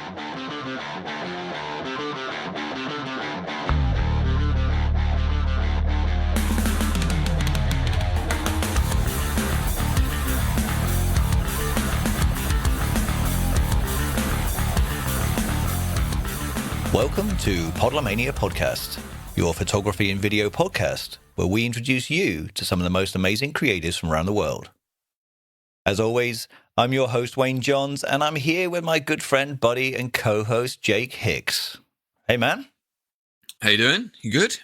Welcome to Podlomania Podcast, your photography and video podcast, where we introduce you to some of the most amazing creatives from around the world. As always, I'm your host, Wayne Johns, and I'm here with my good friend, buddy, and co-host, Jake Hicks. Hey, man. How you doing? You good?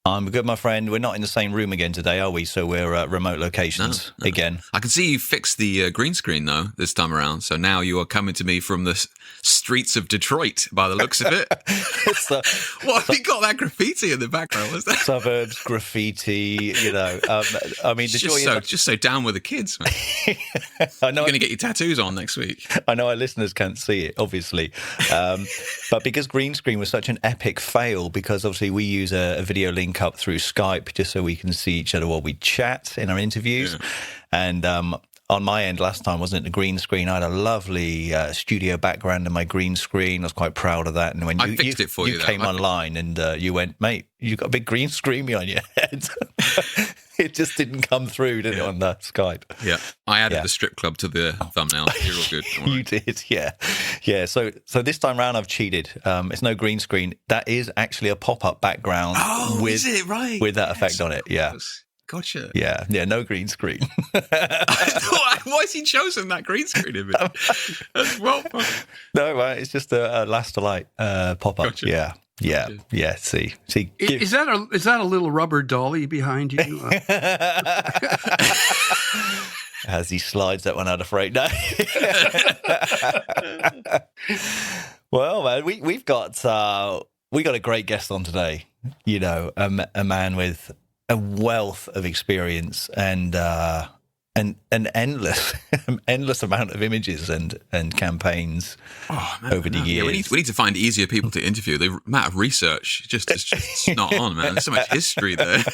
I'm good, my friend. We're not in the same room again today, are we? So we're at remote locations again. I can see you fixed the green screen, though, this time around. So now you are coming to me from the streets of Detroit, by the looks of it. What have you got that graffiti in the background? What's that? Suburbs, graffiti, you know. I mean, just so down with the kids, man. I know you're going to get your tattoos on next week. I know our listeners can't see it, obviously. But because green screen was such an epic fail, because obviously we use a video link up through Skype just so we can see each other while we chat in our interviews. Yeah. And on my end last time, wasn't it the green screen? I had a lovely studio background in my green screen. I was quite proud of that. And when you fixed it for you came online and you went, mate, you got a big green screen behind your head. It just didn't come through, did it, on the Skype? Yeah. I added the strip club to the thumbnail. You're all good. All right. You did, yeah. Yeah, so this time round I've cheated. It's no green screen. That is actually a pop-up background is it? Right. With that effect on it, yeah. Gotcha. Yeah, no green screen. Why has he chosen that green screen image? Well, no, right, it's just a last light pop-up. Gotcha. Yeah. See. Is that a little rubber dolly behind you? As he slides that one out of freight. No. Well, man, we got a great guest on today. You know, a man with a wealth of experience and an endless amount of images and campaigns over the years. Yeah, we need to find easier people to interview. The amount of research is just not on, man. There's so much history there.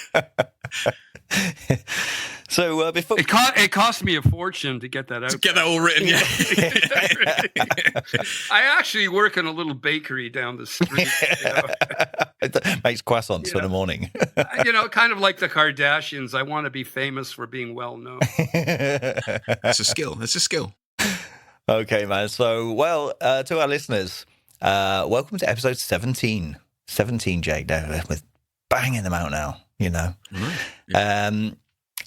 So before it cost me a fortune to get that out. To get that all written, yeah. I actually work in a little bakery down the street. You know? It makes croissants in the morning. You know, kind of like the Kardashians. I want to be famous for being well known. It's a skill. It's a skill. Okay, man. So, to our listeners, welcome to episode 17. 17, Jake. We're banging them out now, you know. Mm-hmm. Yeah.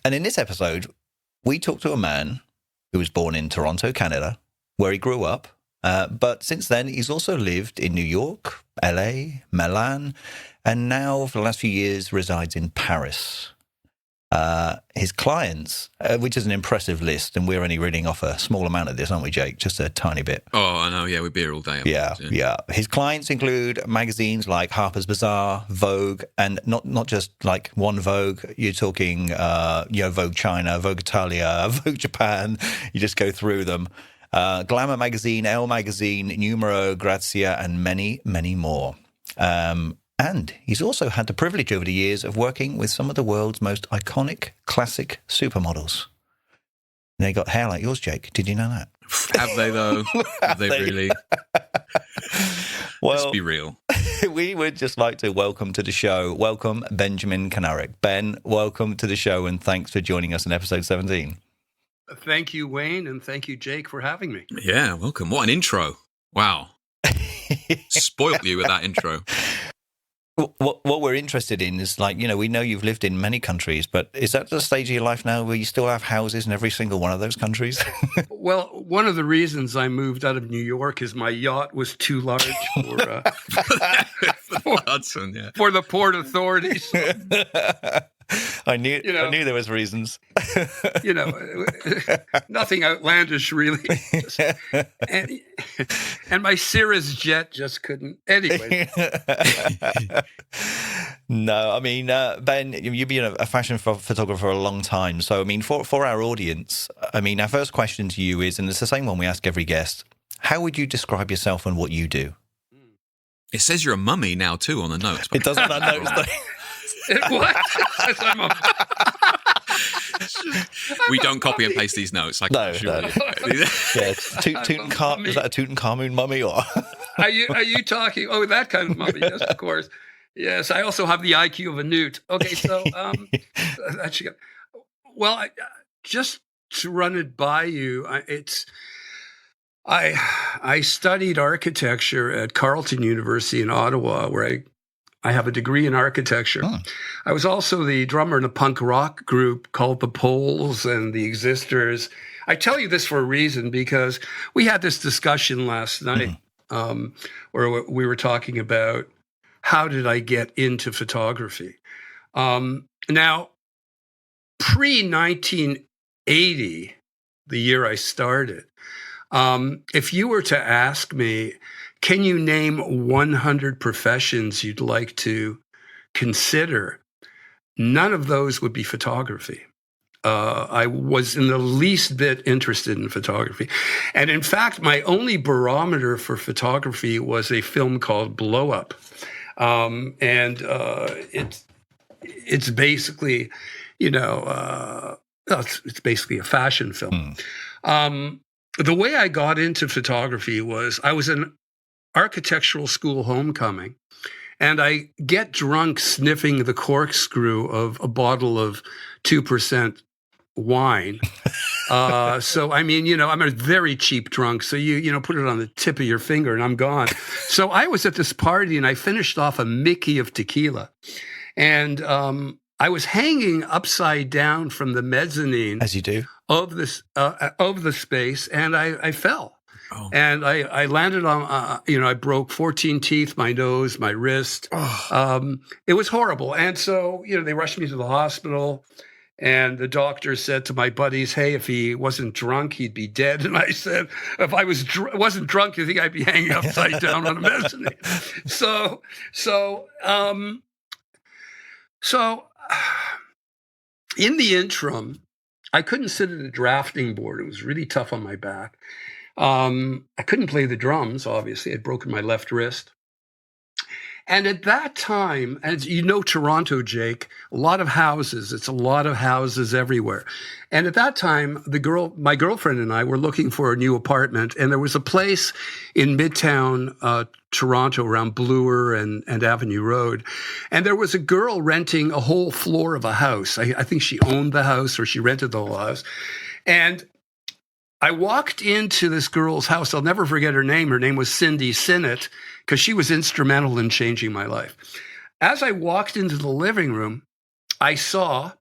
And in this episode, we talk to a man who was born in Toronto, Canada, where he grew up. But since then, he's also lived in New York, ELLE, Milan, and now for the last few years resides in Paris. His clients, which is an impressive list, and we're only reading off a small amount of this, aren't we, Jake? Just a tiny bit. Oh, I know. Yeah, we'd be here all day. Yeah. His clients include magazines like Harpers Bazaar, Vogue, and not just like one Vogue. You're talking, Vogue China, Vogue Italia, Vogue Japan. You just go through them. Glamour magazine, ELLE magazine, Numero, Grazia, and many, many more. And he's also had the privilege over the years of working with some of the world's most iconic classic supermodels. And they got hair like yours, Jake. Did you know that? Have they, though? Have they really? Well, let's be real. We would just like to welcome to the show, Benjamin Kanarek. Ben, welcome to the show, and thanks for joining us in episode 17. Thank you, Wayne, and thank you, Jake, for having me. Yeah, welcome. What an intro. Wow. Spoiled you with that intro. What we're interested in is, like, you know, we know you've lived in many countries, but is that the stage of your life now where you still have houses in every single one of those countries? Well, one of the reasons I moved out of New York is my yacht was too large for Hudson, yeah. For the port authorities. I knew there was reasons. You know, nothing outlandish, really. And my Cirrus jet just couldn't. Anyway. No, I mean, Ben, you've been a fashion photographer for a long time. So, I mean, for our audience, I mean, our first question to you is, and it's the same one we ask every guest, how would you describe yourself and what you do? It says you're a mummy now, too, on the notes. It does on our notes, though. What? We don't copy and paste these notes. No. Yeah, is that a Tutankhamun mummy or? Are you talking? Oh, that kind of mummy. Yes, of course. Yes, I also have the IQ of a newt. Okay, so actually, well, just to run it by you, I studied architecture at Carleton University in Ottawa, where I have a degree in architecture. Oh. I was also the drummer in a punk rock group called the Poles and the Existers. I tell you this for a reason, because we had this discussion last night where we were talking about how did I get into photography. Now, pre-1980, the year I started, if you were to ask me, can you name 100 professions you'd like to consider? None of those would be photography. I was in the least bit interested in photography. And in fact, my only barometer for photography was a film called Blow Up. It's basically, it's basically a fashion film. The way I got into photography was I was in architectural school homecoming, and I get drunk sniffing the corkscrew of a bottle of 2% wine. So, I mean, I'm a very cheap drunk. So you put it on the tip of your finger and I'm gone. So I was at this party and I finished off a Mickey of tequila. And I was hanging upside down from the mezzanine. As you do. Of the space, and I fell. Oh. And I landed on, I broke 14 teeth, my nose, my wrist. Oh. It was horrible. And so, they rushed me to the hospital, and the doctor said to my buddies, hey, if he wasn't drunk, he'd be dead. And I said, if I wasn't drunk, you think I'd be hanging upside down on a mezzanine? So in the interim, I couldn't sit at a drafting board. It was really tough on my back. I couldn't play the drums, obviously. I'd broken my left wrist. And at that time, as you know, Toronto, Jake, a lot of houses. It's a lot of houses everywhere. And at that time, my girlfriend and I were looking for a new apartment. And there was a place in Midtown Toronto around Bloor and Avenue Road. And there was a girl renting a whole floor of a house. I think she owned the house or she rented the whole house. And I walked into this girl's house. I'll never forget her name. Her name was Cindy Sinnott, because she was instrumental in changing my life. As I walked into the living room, I saw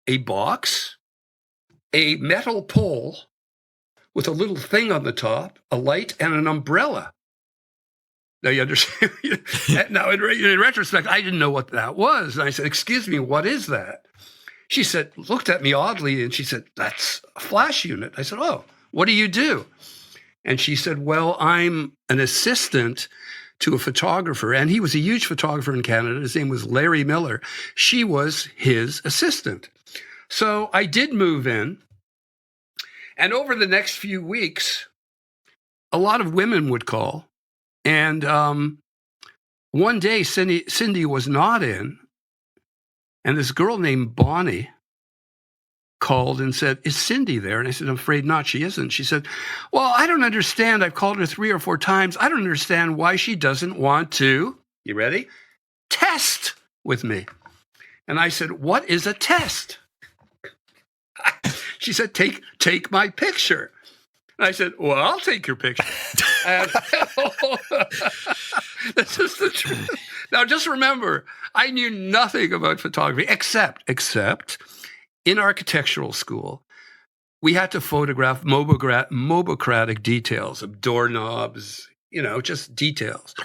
a box, a metal pole with a little thing on the top, a light, and an umbrella. Now, you understand? Now, in retrospect, I didn't know what that was. And I said, excuse me, what is that? She looked at me oddly, and she said, that's a flash unit. I said, oh, what do you do? And she said, well, I'm an assistant to a photographer, and he was a huge photographer in Canada. His name was Larry Miller. She was his assistant. So I did move in, and over the next few weeks, a lot of women would call, and one day Cindy was not in, and this girl named Bonnie called and said, is Cindy there? And I said, I'm afraid not. She isn't. She said, well, I don't understand. I've called her 3 or 4 times. I don't understand why she doesn't want to, you ready? Test with me. And I said, what is a test? She said, take my picture. And I said, well, I'll take your picture. And this is the truth. Now, just remember, I knew nothing about photography except in architectural school, we had to photograph mobocratic details of doorknobs, just details.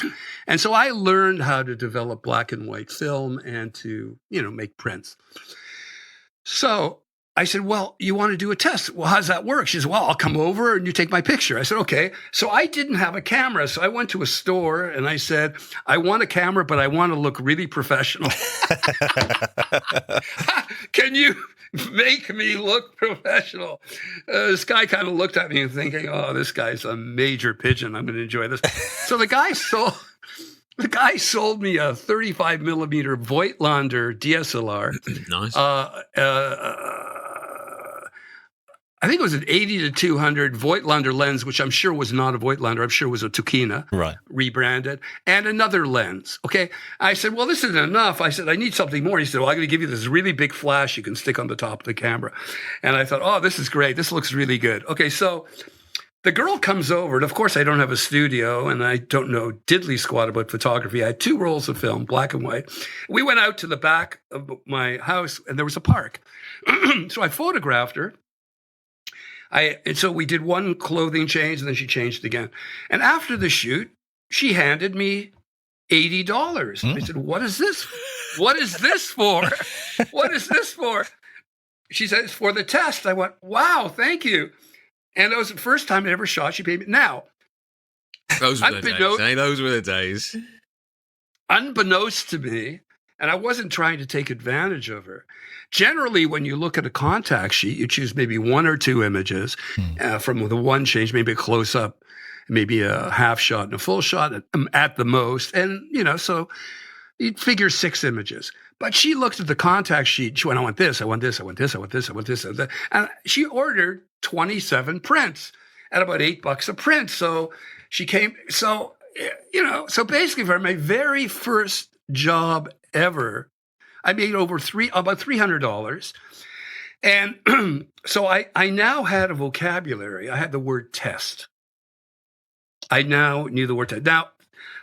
And so I learned how to develop black and white film and to, make prints. So I said, well, you want to do a test? Well, how does that work? She said, well, I'll come over and you take my picture. I said, okay. So I didn't have a camera. So I went to a store and I said, I want a camera, but I want to look really professional. Can you make me look professional? This guy kind of looked at me and thinking, oh, this guy's a major pigeon. I'm going to enjoy this. So the guy sold me a 35 millimeter Voigtlander DSLR. Nice. I think it was an 80 to 200 Voigtlander lens, which I'm sure was not a Voigtlander. I'm sure it was a Tukina, right, rebranded, and another lens. Okay. I said, well, this isn't enough. I said, I need something more. He said, well, I'm going to give you this really big flash you can stick on the top of the camera. And I thought, oh, this is great. This looks really good. Okay. So the girl comes over, and of course, I don't have a studio, and I don't know diddly squat about photography. I had 2 rolls of film, black and white. We went out to the back of my house, and there was a park. So I photographed her. And so we did one clothing change, and then she changed again. And after the shoot, she handed me $80. I said, what is this? What is this for? What is this for? She said, it's for the test. I went, wow, thank you. And that was the first time I ever shot. She paid me. Now, those were the days. Hey, those were the days. Unbeknownst to me, and I wasn't trying to take advantage of her. Generally, when you look at a contact sheet, you choose maybe 1 or 2 images from the one change, maybe a close-up, maybe a half shot and a full shot at the most. And, so you'd figure 6 images. But she looked at the contact sheet. She went, I want this, I want this, I want this, I want this, I want this. And she ordered 27 prints at about $8 a print. So she came, so basically for my very first job ever, I made about $300. And so I now had a vocabulary. I had the word test. I now knew the word test. Now,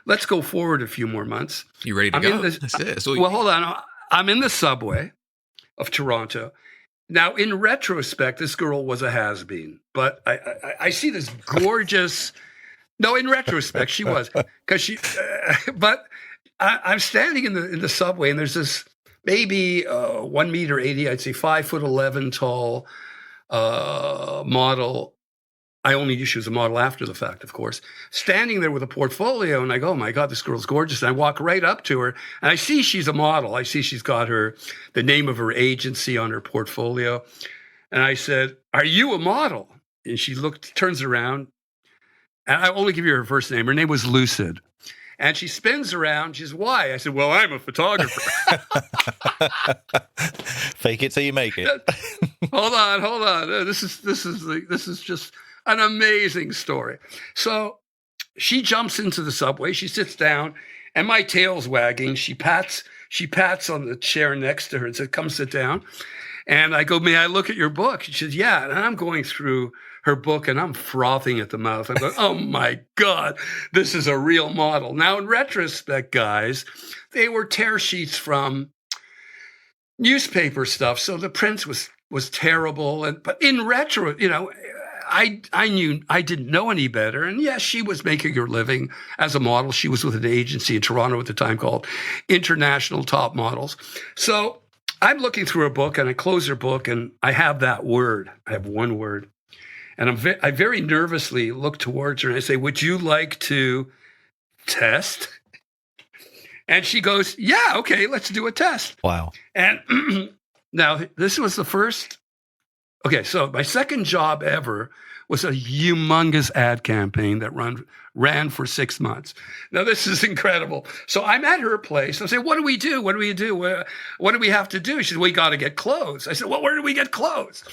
let's go forward a few more months. You ready to go? That's it. Well, hold on. I'm in the subway of Toronto. Now, in retrospect, this girl was a has-been. But I see this gorgeous... No, in retrospect, she was. But I'm standing in the subway, and there's this maybe 1.80 meter, I'd say 5'11" tall model. I only knew she was a model after the fact, of course, standing there with a portfolio. And I go, oh my God, this girl's gorgeous. And I walk right up to her, and I see she's a model. I see she's got the name of her agency on her portfolio. And I said, are you a model? And she turns around, and I only give you her first name. Her name was Lucid. And she spins around. She says, why? I said, well, I'm a photographer. Fake it till you make it. Hold on. This is just an amazing story. So she jumps into the subway. She sits down, and my tail's wagging. She pats on the chair next to her and says, come sit down. And I go, may I look at your book? She says, yeah. And I'm going through her book, and I'm frothing at the mouth. I'm going, oh my God, this is a real model. Now, in retrospect, guys, they were tear sheets from newspaper stuff. So the print was terrible. But in retro, I knew I didn't know any better. And yes, she was making her living as a model. She was with an agency in Toronto at the time called International Top Models. So I'm looking through her book, and I close her book, and I have that word. I have one word. And I very nervously look towards her, and I say, would you like to test? And she goes, yeah, okay, let's do a test. Wow. And now this was the first. Okay, so my second job ever was a humongous ad campaign that ran for 6 months. Now, this is incredible. So I'm at her place. I say, what do we do? What do we do? What do we have to do? She said, we got to get clothes. I said, well, where do we get clothes?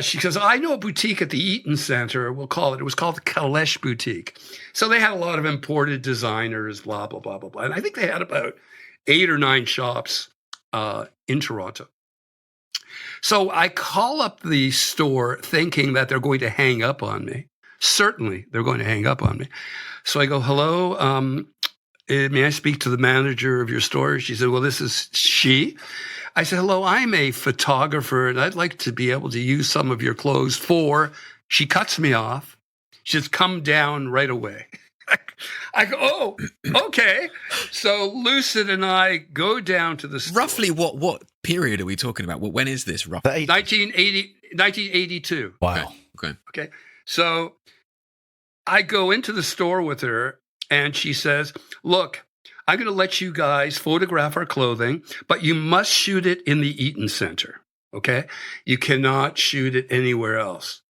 She says, I know a boutique at the Eaton Center, we'll call it. It was called the Kalesh Boutique. So they had a lot of imported designers, blah, blah, blah, blah, blah. And I think they had about 8 or 9 shops in Toronto. So I call up the store thinking that they're going to hang up on me. Certainly, they're going to hang up on me. So I go, hello, may I speak to the manager of your store? She said, well, this is she. I said, hello, I'm a photographer, and I'd like to be able to use some of your clothes for... She cuts me off. She says, come down right away. I go, oh, okay. So Lucid and I go down to the store. Roughly what period are we talking about? When is this roughly? 1982. Wow. Okay. So I go into the store with her, and she says, look, I'm going to let you guys photograph our clothing, but you must shoot it in the Eaton Center, okay? You cannot shoot it anywhere else.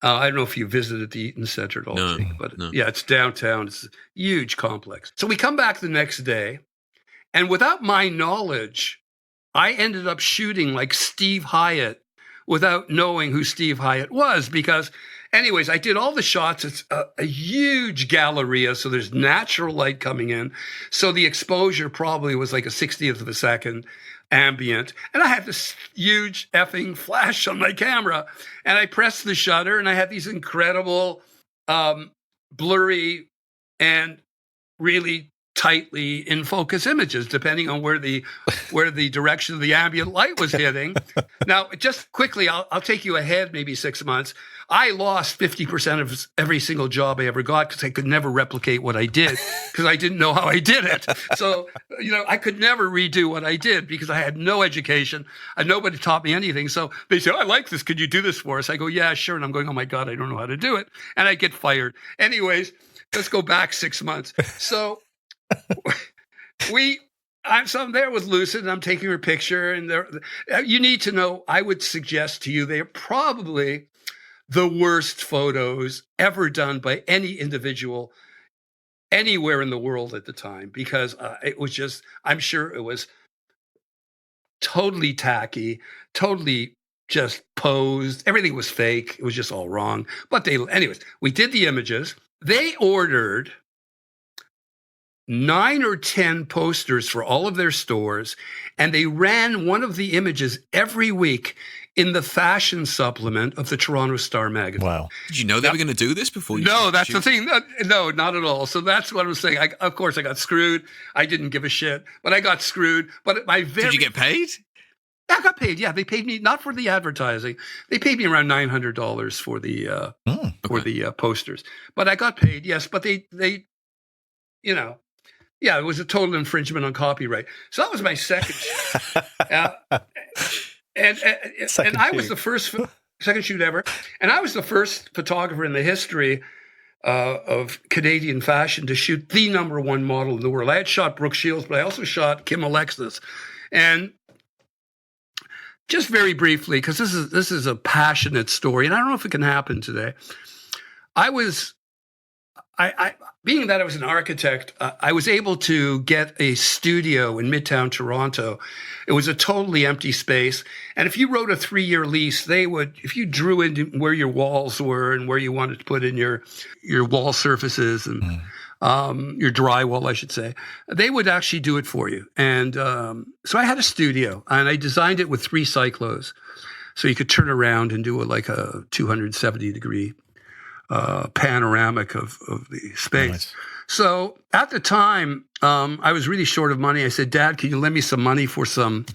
I don't know if you visited the Eaton Center at all, No, Jake, but no. yeah, it's downtown. It's a huge complex. So we come back the next day, and without my knowledge, I ended up shooting like Steve Hyatt without knowing who Steve Hyatt was, because anyways, I did all the shots. It's a huge galleria, so there's natural light coming in. So the exposure probably was like a 60th of a second ambient. And I had this huge effing flash on my camera, and I pressed the shutter, and I had these incredible blurry and really tightly in focus images, depending on where the direction of the ambient light was hitting. Now, just quickly, I'll take you ahead maybe 6 months. I lost 50% of every single job I ever got because I could never replicate what I did because I didn't know how I did it. So, I could never redo what I did because I had no education and nobody taught me anything. So they say, I like this. Could you do this for us? I go, yeah, sure. And I'm going, oh my God, I don't know how to do it. And I get fired. Anyways, let's go back 6 months. So I'm there with Lucid, and I'm taking her picture, and you need to know, I would suggest to you, they're probably the worst photos ever done by any individual anywhere in the world at the time, because it was just, I'm sure it was totally tacky, totally just posed. Everything was fake. It was just all wrong. But anyways, we did the images. They ordered 9 or 10 posters for all of their stores, and they ran one of the images every week in the fashion supplement of the Toronto Star magazine. Wow. Did you know they were going to do this before you? No, that's the thing. No, not at all. So that's what I was saying. Of course, I got screwed. I didn't give a shit, but I got screwed. But Did you get paid? I got paid. Yeah, they paid me not for the advertising. They paid me around $900 for the posters. But I got paid. Yes, but they yeah, it was a total infringement on copyright. So that was my second shoot. And I was the first second shoot ever. And I was the first photographer in the history of Canadian fashion to shoot the #1 model in the world. I had shot Brooke Shields, but I also shot Kim Alexis. And just very briefly, because this is a passionate story, and I don't know if it can happen today. Being that I was an architect, I was able to get a studio in Midtown Toronto. It was a totally empty space. And if you wrote a 3-year lease, if you drew in where your walls were and where you wanted to put in your wall surfaces and your drywall, I should say, they would actually do it for you. And so I had a studio, and I designed it with 3 cyclos. So you could turn around and do a 270-degree panoramic of the space. Nice. So at the time, I was really short of money. I said, Dad, can you lend me some money for some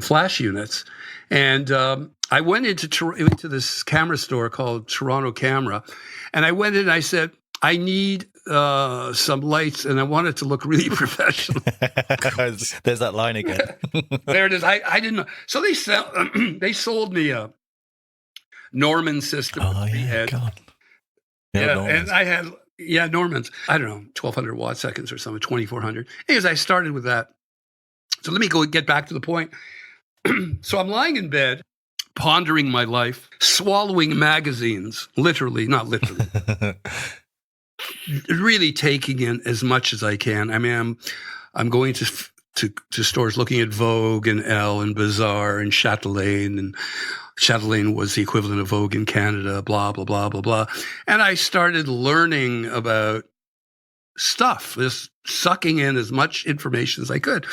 flash units? And I went into this camera store called Toronto Camera, and I went in and I said, I need some lights, and I want it to look really professional. There's that line again. There it is. I didn't know. So they sold me a Norman system. Oh, yeah, God. Yeah, Normans. and I had, Normans. I don't know, 1,200 watt seconds or something, 2,400. Anyways, I started with that. So let me get back to the point. So I'm lying in bed, pondering my life, swallowing magazines, literally, not literally, really taking in as much as I can. I mean, I'm going to stores looking at Vogue and ELLE and Bazaar and Chatelaine, and Chatelaine was the equivalent of Vogue in Canada, blah, blah, blah, blah, blah. And I started learning about stuff, just sucking in as much information as I could.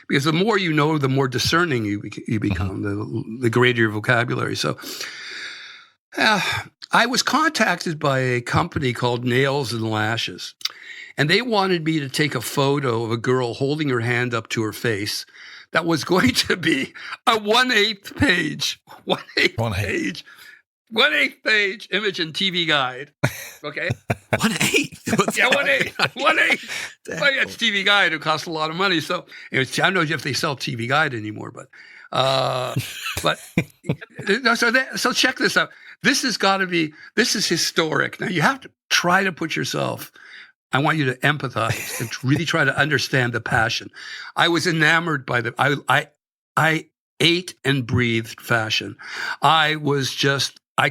Because the more you know, the more discerning you become, the greater your vocabulary. So I was contacted by a company called Nails and Lashes. And they wanted me to take a photo of a girl holding her hand up to her face. That was going to be a 1/8 page image and TV guide. Okay. 1/8? Yeah, 1/8. 1/8. Well, yeah, it's TV guide. It costs a lot of money. So I don't know if they sell TV guide anymore, but so check this out. This is historic. Now you have to try to put yourself, I want you to empathize and really try to understand the passion. I was enamored by I ate and breathed fashion. I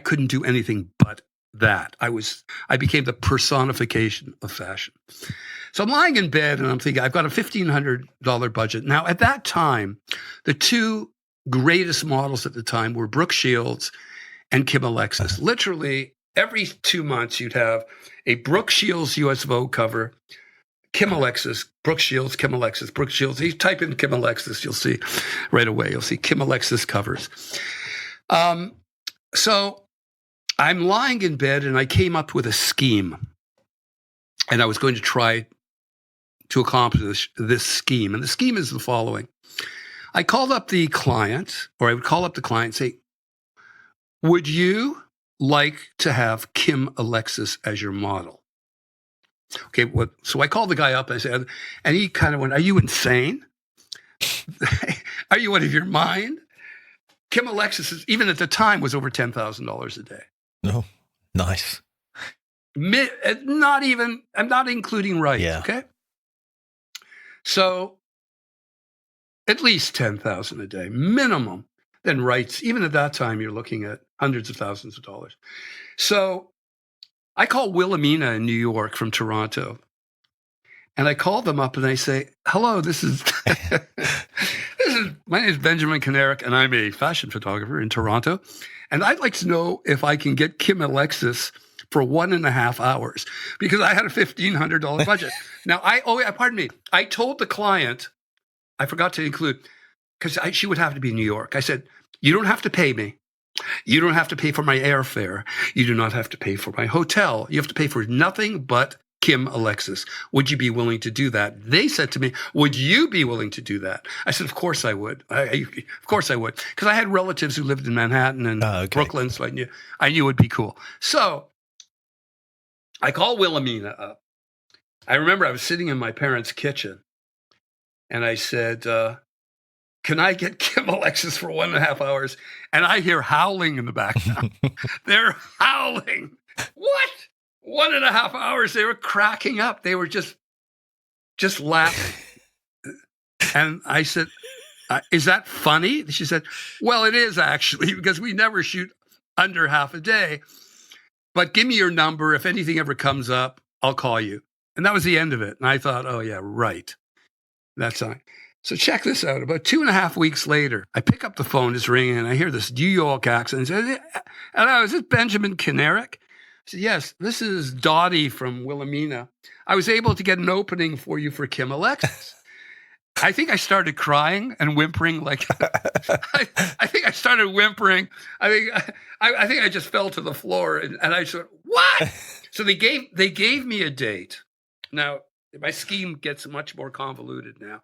couldn't do anything but that. I became the personification of fashion. So I'm lying in bed and I'm thinking, I've got a $1,500 budget. Now, at that time, the 2 greatest models at the time were Brooke Shields and Kim Alexis. Literally every 2 months, you'd have a Brooke Shields US Vogue cover, Kim Alexis, Brooke Shields, Kim Alexis, Brooke Shields. You type in Kim Alexis, you'll see right away. You'll see Kim Alexis covers. So I'm lying in bed and I came up with a scheme. And I was going to try to accomplish this scheme. And the scheme is the following. I called up the client, or I would call up the client and say, would you like to have Kim Alexis as your model? Okay, so I called the guy up and I said, and he kind of went, are you insane? Are you out of your mind? Kim Alexis, even at the time, was over $10,000 a day. No, nice. I'm not including rights, okay? So at least $10,000 a day, minimum. Then rights, even at that time, you're looking at hundreds of thousands of dollars. So I call Wilhelmina in New York from Toronto. And I call them up and I say, hello, my name is Benjamin Kanarek, and I'm a fashion photographer in Toronto. And I'd like to know if I can get Kim Alexis for 1.5 hours, because I had a $1,500 budget. Now, pardon me, I told the client, I forgot to include, because she would have to be in New York. I said, you don't have to pay me. You don't have to pay for my airfare. You do not have to pay for my hotel. You have to pay for nothing but Kim Alexis. Would you be willing to do that? They said to me, would you be willing to do that? I said, of course I would. Of course I would. Because I had relatives who lived in Manhattan and Brooklyn, so I knew it would be cool. So I called Wilhelmina up. I remember I was sitting in my parents' kitchen, and I said, can I get Kim Alexis for 1.5 hours? And I hear howling in the background. They're howling. What? 1.5 hours? They were cracking up. They were just laughing. And I said, is that funny? She said, well, it is actually, because we never shoot under half a day. But give me your number. If anything ever comes up, I'll call you. And that was the end of it. And I thought, oh, yeah, right. That's fine. So check this out. About 2.5 weeks later, I pick up the phone, it's ringing, and I hear this New York accent. And I say, hello, is this Benjamin Kanarek? I said, yes, this is Dottie from Wilhelmina. I was able to get an opening for you for Kim Alexis. I think I started crying and whimpering. I think I started whimpering. I think I just fell to the floor, and I said, what? So they gave me a date. Now, my scheme gets much more convoluted now.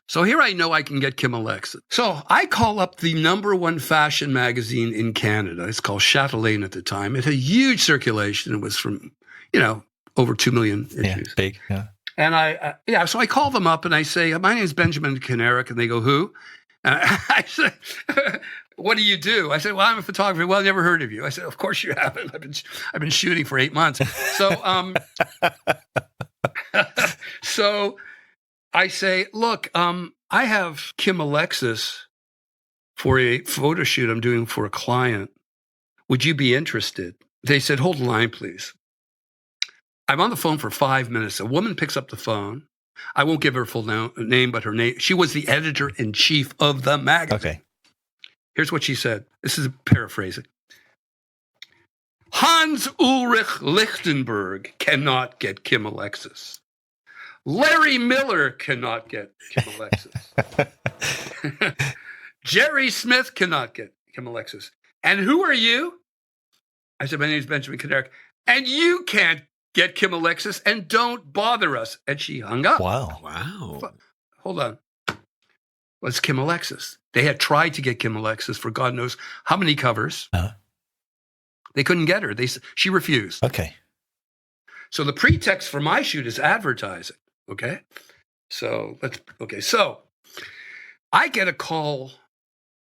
So here I know I can get Kim Alexis. So I call up the #1 fashion magazine in Canada. It's called Chatelaine at the time. It had a huge circulation. It was from, over 2 million issues. Yeah, big, yeah. And so I call them up and I say, my name is Benjamin Kanarek. And they go, who? I said, what do you do? I said, well, I'm a photographer. Well, I never heard of you. I said, of course you haven't. I've been shooting for 8 months. So, so I say, look, I have Kim Alexis for a photo shoot I'm doing for a client. Would you be interested? They said, hold the line, please. I'm on the phone for 5 minutes. A woman picks up the phone. I won't give her full name, but her name. She was the editor-in-chief of the magazine. Okay. Here's what she said. This is paraphrasing. Hans Ulrich Lichtenberg cannot get Kim Alexis. Larry Miller cannot get Kim Alexis. Jerry Smith cannot get Kim Alexis. And who are you? I said, my name is Benjamin Kanarek. And you can't get Kim Alexis, and don't bother us. And she hung up. Wow. Hold on. What's Kim Alexis? They had tried to get Kim Alexis for God knows how many covers. Uh-huh. They couldn't get her. She refused. Okay. So the pretext for my shoot is advertising. Okay. So I get a call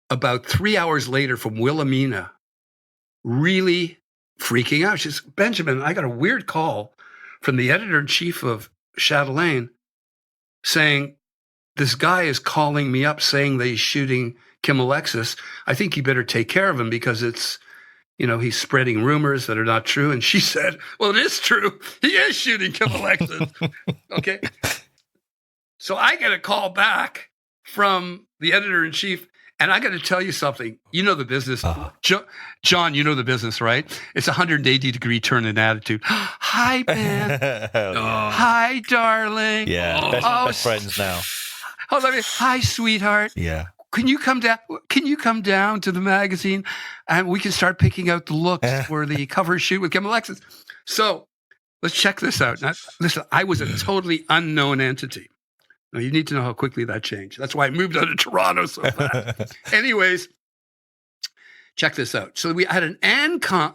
about 3 hours later from Wilhelmina, really freaking out. She says, Benjamin, I got a weird call from the editor-in-chief of Chatelaine saying, this guy is calling me up saying that he's shooting Kim Alexis. I think you better take care of him because it's, he's spreading rumors that are not true. And she said, well, it is true. He is shooting Kim Alexis. Okay. So I get a call back from the editor-in-chief, And I got to tell you something. You know the business. John, you know the business, right? It's a 180-degree turn in attitude. Hi, Ben. Hi, darling. Yeah, best friends now. Hi, sweetheart. Yeah. Can you come down? Can you come down to the magazine, and we can start picking out the looks for the cover shoot with Kim Alexis? So let's check this out. Now, listen, I was a totally unknown entity. Now, you need to know how quickly that changed. That's why I moved out of Toronto so fast. Anyways, check this out. So we had an Anne Klein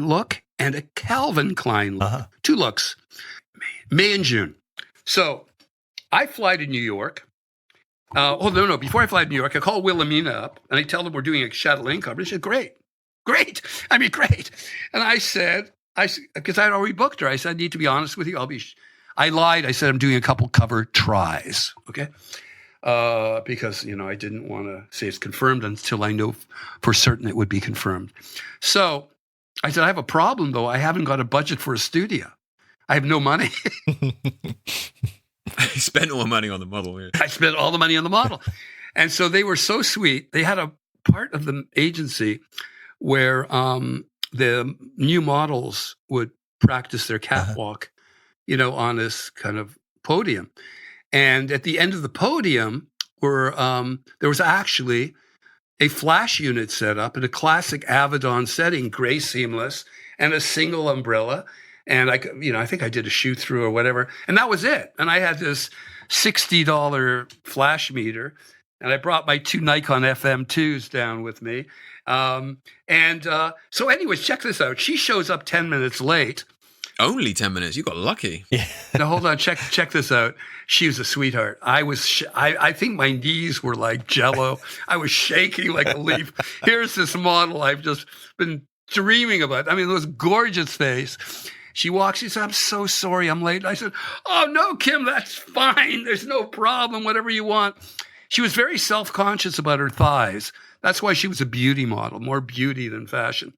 look and a Calvin Klein look. 2 looks, May and June. So I fly to New York. No. Before I fly to New York, I call Wilhelmina up and I tell them we're doing a Chatelaine cover. She said, great. And I said, because I'd already booked her, I said, I need to be honest with you. I lied. I said, I'm doing a couple cover tries. Okay. Because, I didn't want to say it's confirmed until I know for certain it would be confirmed. So I said, I have a problem though. I haven't got a budget for a studio. I have no money. He spent all the money on the model. Yeah. I spent all the money on the model. And so they were so sweet. They had a part of the agency where the new models would practice their catwalk, on this kind of podium. And at the end of the podium there was actually a flash unit set up in a classic Avedon setting, gray seamless, and a single umbrella. And I think I did a shoot through or whatever. And that was it. And I had this $60 flash meter. And I brought my 2 Nikon FM2s down with me. So anyways, check this out. She shows up 10 minutes late. Only 10 minutes? You got lucky. Yeah. Now, hold on. Check this out. She was a sweetheart. I think my knees were like jello. I was shaking like a leaf. Here's this model I've just been dreaming about. I mean, it was gorgeous face. She walks, she said, I'm so sorry I'm late. I said, oh, no, Kim, that's fine. There's no problem, whatever you want. She was very self-conscious about her thighs. That's why she was a beauty model, more beauty than fashion.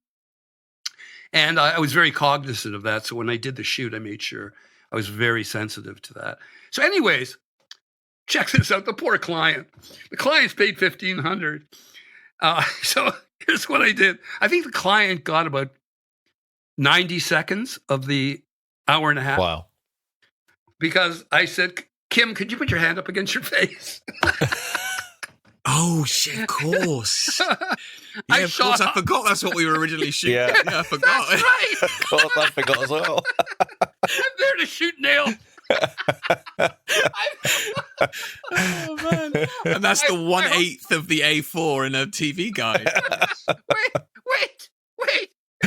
And I was very cognizant of that. So when I did the shoot, I made sure I was very sensitive to that. So anyways, check this out, the poor client. The client's paid $1,500. So here's what I did. I think the client got about 90 seconds of the hour and a half. Wow. Because I said, Kim, could you put your hand up against your face? Oh, shit, of course. Yeah, of course. I forgot that's what we were originally shooting. Yeah, I forgot. That's right. Of course, I forgot as well. I'm there to shoot nails. Oh, man. And that's the 1/8 of the A4 in a TV guide. Wait.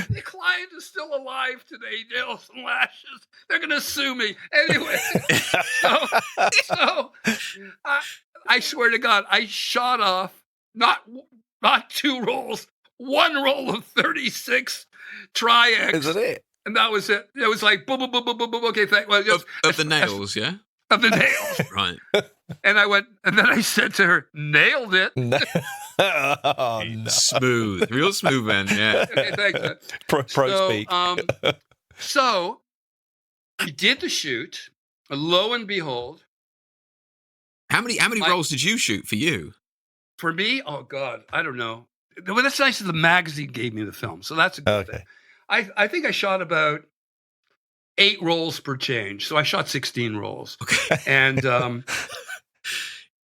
The client is still alive today, nails and lashes. They're going to sue me. Anyway, so I swear to God, I shot off not 2 rolls, 1 roll of 36 tri-X. Is it? And that was it. It was like, boom, boom, boom, boom, boom, boom. Okay, of the nails, yeah? Of the nails. Right. And then I said to her, nailed it. Oh, no. Smooth. Real smooth, man. Yeah. Okay, thanks, man. Pro speak. So we did the shoot. And lo and behold. How many rolls did you shoot for you? For me? Oh, God. I don't know. Well, that's nice that the magazine gave me the film. So that's a good thing. I think I shot about 8 rolls per change. So I shot 16 rolls. Okay. And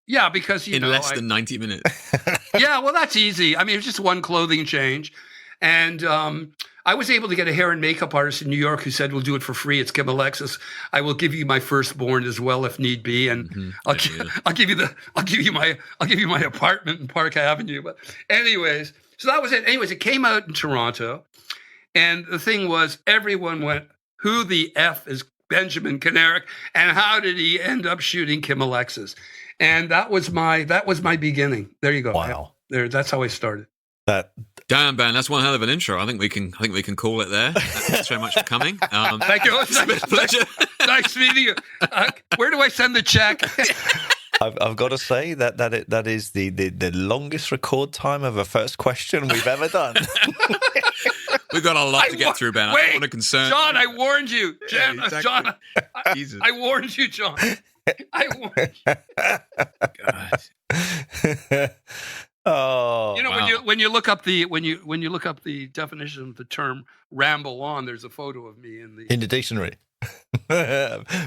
yeah, because, in less than 90 minutes. Yeah, well, that's easy. I mean, it was just 1 clothing change. And I was able to get a hair and makeup artist in New York who said, we'll do it for free. It's Kim Alexis. I will give you my firstborn as well if need be. And I'll give you my apartment in Park Avenue. But anyways, so that was it. Anyways, it came out in Toronto. And the thing was, everyone went, who the F is Benjamin Kanarek? And how did he end up shooting Kim Alexis? And that was my beginning. There you go. Wow. That's how I started. Damn, Ben, that's one hell of an intro. I think we can call it there. Thanks very much for coming. Thank you. It's been a pleasure. Nice meeting you. Where do I send the check? I've got to say that is the longest record time of a first question we've ever done. We've got a lot to get through, Ben. I don't want to concern John, I warned you. Yeah, exactly. John, I warned you, John. I want. God. Oh, wow. when you look up the definition of the term "ramble on," there's a photo of me in the dictionary.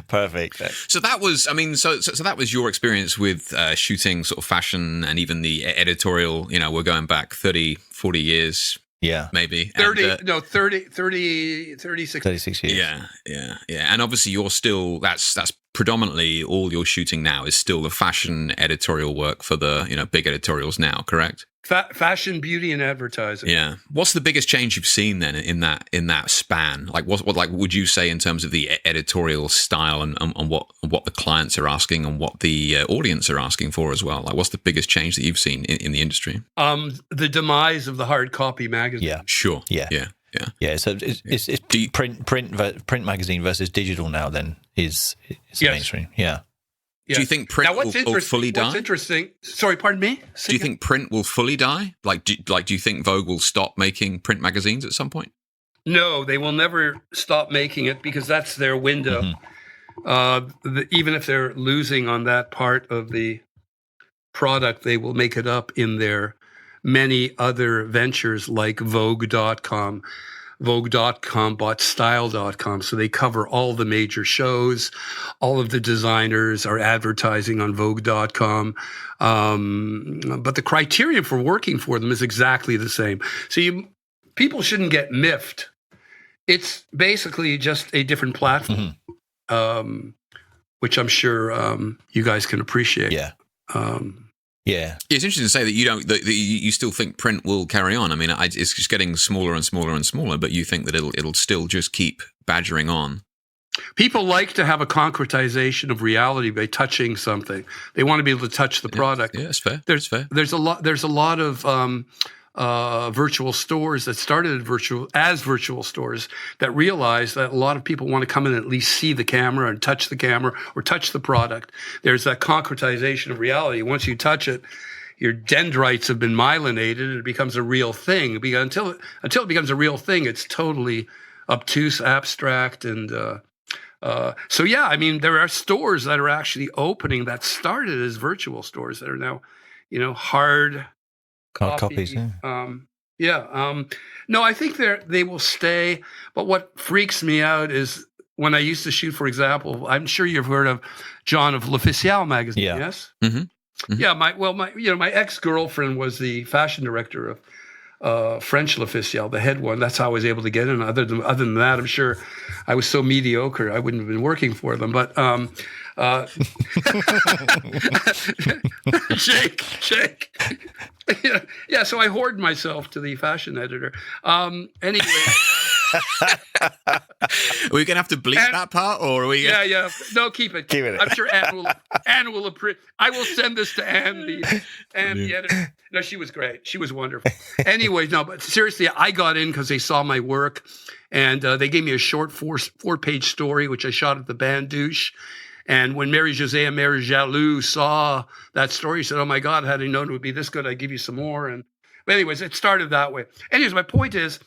Perfect. So that was, I mean, so that was your experience with shooting sort of fashion and even the editorial. We're going back 30, 40 years. Yeah, maybe 36 years. Yeah. And obviously, you're still that's predominantly all you're shooting now is still the fashion editorial work for the big editorials now, correct? Fashion, beauty, and advertising. Yeah. What's the biggest change you've seen then in that span? Like, what would you say in terms of the editorial style and what the clients are asking and what the audience are asking for as well? Like, what's the biggest change that you've seen in the industry? The demise of the hard copy magazine. Yeah. Sure. Yeah. So it's print magazine versus digital now. Then is mainstream. Yeah. Yes. Do you think print will fully die? What's interesting? Sorry, pardon me. Do you think print will fully die? Do you think Vogue will stop making print magazines at some point? No, they will never stop making it because that's their window. Mm-hmm. Even if they're losing on that part of the product, they will make it up in their many other ventures like Vogue.com. Vogue.com bought Style.com, so they cover all the major shows. All of the designers are advertising on Vogue.com. But the criteria for working for them is exactly the same. So people shouldn't get miffed. It's basically just a different platform, which I'm sure you guys can appreciate. Yeah. Yeah, it's interesting to say that you still think print will carry on. I mean, it's just getting smaller and smaller and smaller, but you think that it'll still just keep badgering on. People like to have a concretization of reality by touching something. They want to be able to touch the product. Yeah, it's fair. There's a lot of virtual stores that started as virtual stores that realized that a lot of people want to come in and at least see the camera and touch the camera or touch the product. There's that concretization of reality. Once you touch it, your dendrites have been myelinated and it becomes a real thing. Until it becomes a real thing, it's totally obtuse, abstract, and so yeah. I mean, there are stores that are actually opening that started as virtual stores that are now, hard copies. Yeah. No, I think they will stay. But what freaks me out is when I used to shoot, for example, I'm sure you've heard of John of L'Officiel magazine. Yeah. Yes. Mm-hmm. Mm-hmm. Yeah. My ex-girlfriend was the fashion director of French L'Officiel, the head one. That's how I was able to get in. Other than that, I'm sure I was so mediocre I wouldn't have been working for them. But Jake. Yeah, so I hoard myself to the fashion editor. Anyway. Are we going to have to bleep that part, or are we gonna... Yeah. No, keep it. I'm sure Anne will appreciate. I will send this to Anne, the editor. No, she was great. She was wonderful. Anyway, no, but seriously, I got in because they saw my work, and they gave me a short four-page story, which I shot at the Bandouche. And when Marie-Josée and Mary Jaloux saw that story, she said, "Oh my God, had I known it would be this good, I'd give you some more." But anyways, it started that way. Anyways, my point is,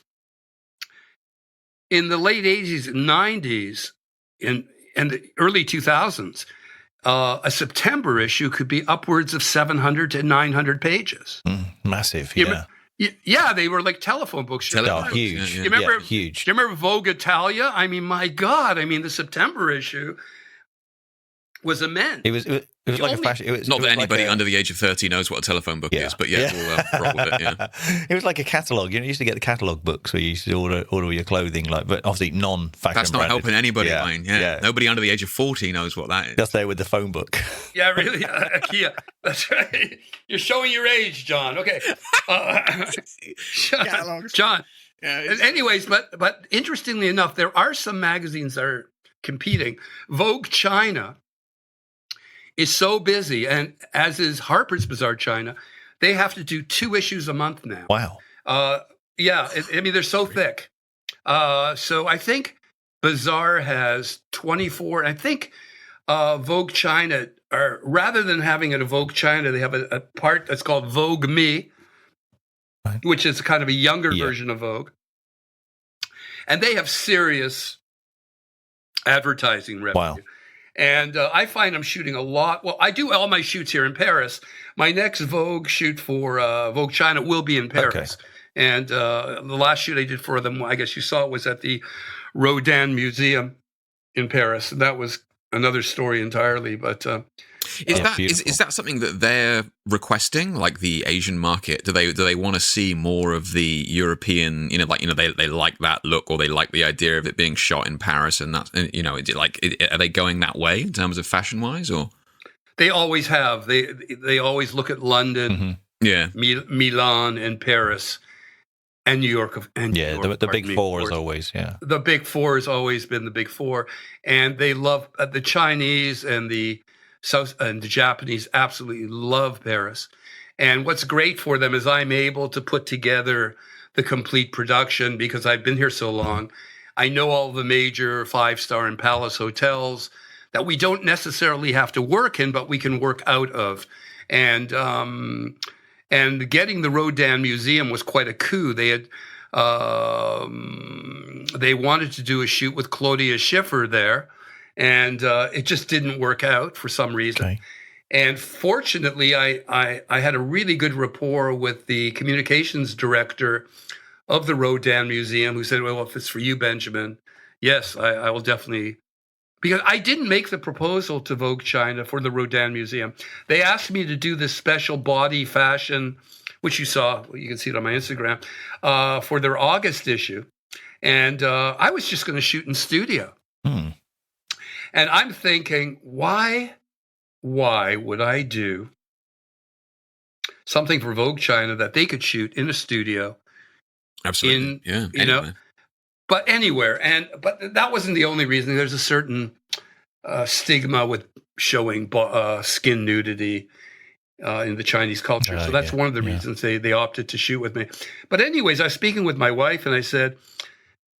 in the late 80s and 90s, and the early 2000s, a September issue could be upwards of 700 to 900 pages. Massive, yeah. Yeah, they were like telephone books. Huge. You remember, huge. Do you remember Vogue Italia? I mean, my God. I mean, the September issue was immense. It was like a fashion. Not that anybody under the age of 30 knows what a telephone book is, but we'll roll with it. Yeah, it was like a catalogue. You used to get the catalogue books where you used to order your clothing, but obviously non-fashion. That's not branded. helping anybody, Wayne. Yeah. Nobody under the age of 40 knows what that is. Just there with the phone book. Yeah, really. IKEA. That's right. You're showing your age, John. Okay, John. Yeah, anyways, but interestingly enough, there are some magazines that are competing. Vogue China is so busy, and as is Harpers Bazaar China, they have to do 2 issues a month now. Wow. They're so thick. So I think Bazaar has 24. I think Vogue China, rather than having it a Vogue China, they have a part that's called Vogue Me, right, which is kind of a younger version of Vogue. And they have serious advertising revenue. Wow. And I find I'm shooting a lot. Well, I do all my shoots here in Paris. My next Vogue shoot for Vogue China will be in Paris. Okay. And the last shoot I did for them, I guess you saw it, was at the Rodin Museum in Paris. And that was another story entirely. But is that something that they're requesting, like the Asian market? Do they want to see more of the European, they like that look, or they like the idea of it being shot in Paris, and that, are they going that way in terms of fashion wise, or? They always have. They always look at London, Milan, and Paris, and New York. The big four is always, The big four has always been the big four, and they love the Chinese and the Japanese absolutely love Paris. And what's great for them is I'm able to put together the complete production because I've been here so long. I know all the major 5-star and palace hotels that we don't necessarily have to work in, but we can work out of. And getting the Rodin Museum was quite a coup. They had they wanted to do a shoot with Claudia Schiffer there, and it just didn't work out for some reason. Okay. And fortunately, I had a really good rapport with the communications director of the Rodin Museum, who said, well, if it's for you, Benjamin, yes, I will definitely. Because I didn't make the proposal to Vogue China for the Rodin Museum. They asked me to do this special body fashion, which you saw, you can see it on my Instagram, for their August issue. And I was just going to shoot in studio. And I'm thinking, why would I do something for Vogue China that they could shoot in a studio? Absolutely. Anywhere. But anywhere. But that wasn't the only reason. There's a certain stigma with showing skin nudity in the Chinese culture. So that's one of the reasons they opted to shoot with me. But anyways, I was speaking with my wife, and I said,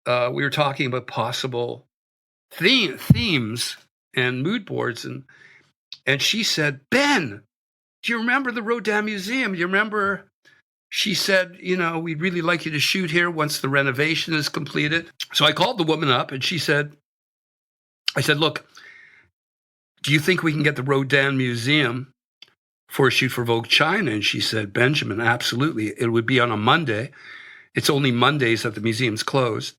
we were talking about possible themes and mood boards, and she said, Ben, do you remember the Rodin Museum? You remember? She said, we'd really like you to shoot here once the renovation is completed. So I called the woman up, and I said, look, do you think we can get the Rodin Museum for a shoot for Vogue China? And she said, Benjamin, absolutely. It would be on a Monday. It's only Mondays that the museum's closed.